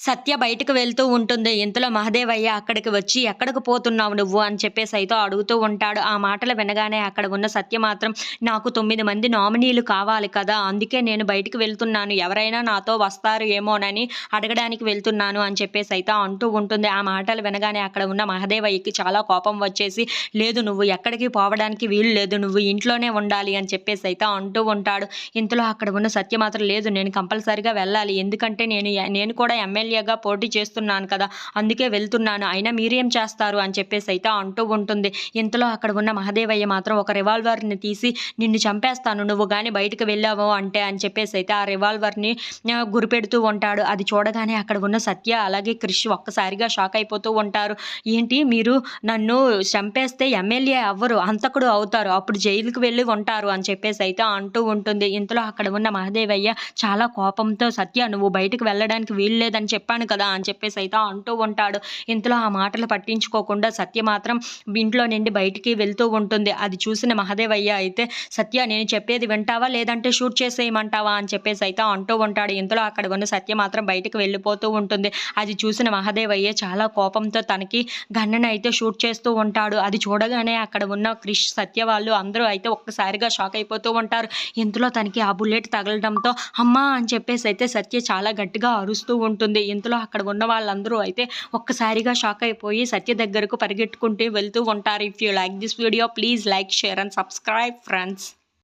సత్య బయటకు వెళ్తూ ఉంటుంది. ఇంతలో మహదేవయ్య అక్కడికి వచ్చి, "ఎక్కడికి పోతున్నావు నువ్వు?" అని చెప్పేసి అయితే అడుగుతూ ఉంటాడు. ఆ మాటలు వినగానే అక్కడ ఉన్న సత్య మాత్రం, "నాకు 9 మంది నామినీలు కావాలి కదా! అందుకే నేను బయటికి వెళ్తున్నాను. ఎవరైనా నాతో వస్తారు ఏమోనని అడగడానికి వెళ్తున్నాను" అని చెప్పేసి అయితే అంటూ ఉంటుంది. ఆ మాటలు వినగానే అక్కడ ఉన్న మహదేవయ్యకి చాలా కోపం వచ్చేసి, "లేదు, నువ్వు ఎక్కడికి పోవడానికి వీలు లేదు. నువ్వు ఇంట్లోనే ఉండాలి" అని చెప్పేసి అయితే అంటూ ఉంటాడు. ఇంతలో అక్కడ ఉన్న సత్య మాత్రం, "లేదు, నేను కంపల్సరీగా వెళ్ళాలి. ఎందుకంటే నేను కూడా ఎమ్మెల్యేగా పోటీ చేస్తున్నాను కదా! అందుకే వెళ్తున్నాను. అయినా మీరేం చేస్తారు?" అని చెప్పేసి అయితే అంటూ ఉంటుంది. ఇంతలో అక్కడ ఉన్న మహదేవయ్య మాత్రం ఒక రివాల్వర్‌ని తీసి, "నిన్ను చంపేస్తాను నువ్వు గాని బయటికి వెళ్ళావు అంటే" అని చెప్పేసి అయితే ఆ రివాల్వర్‌ని గురిపెడుతూ ఉంటాడు. అది చూడగానే అక్కడ ఉన్న సత్య అలాగే క్రిష్ ఒక్కసారిగా షాక్ అయిపోతూ ఉంటారు. "ఏంటి, మీరు నన్ను చంపేస్తే ఎమ్మెల్యే అవ్వరు, హంతకుడు అవుతారు. అప్పుడు జైలుకి వెళ్లి ఉంటారు" అని చెప్పేసి అయితే అంటూ ఉంటుంది. ఇంతలో అక్కడ ఉన్న మహదేవయ్య చాలా కోపంతో, "సత్య, నువ్వు బయటికి వెళ్ళడానికి వీలు లేదని చెప్పాను కదా" అని చెప్పేసి అయితే అంటూ ఉంటాడు. ఇంతలో ఆ మాటలు పట్టించుకోకుండా సత్య మాత్రం ఇంట్లో నుండి బయటికి వెళ్తూ ఉంటుంది. అది చూసిన మహదేవయ్య అయితే, "సత్య, నేను చెప్పేది వింటావా లేదంటే షూట్ చేసేయమంటావా?" అని చెప్పేసి అయితే అంటూ ఉంటాడు. ఇంతలో అక్కడ ఉన్న సత్య మాత్రం బయటికి వెళ్ళిపోతూ ఉంటుంది. అది చూసిన మహదేవయ్య చాలా కోపంతో తనకి గన్నుని అయితే షూట్ చేస్తూ ఉంటాడు. అది చూడగానే అక్కడ ఉన్న క్రిష్, సత్య వాళ్ళు అందరూ అయితే ఒక్కసారిగా షాక్ అయిపోతూ ఉంటారు. ఇంతలో తనకి ఆ బుల్లెట్ తగలడంతో, "అమ్మా!" అని చెప్పేసి అయితే సత్య చాలా గట్టిగా అరుస్తూ ఉంటుంది. ఇంతలో అక్కడ ఉన్న వాళ్ళందరూ అయితే ఒక్కసారిగా షాక్ అయిపోయి సత్య దగ్గరకు పరిగెట్టుకుంటూ వెళ్తూ ఉంటారు. If you like this video, please like, share and subscribe friends.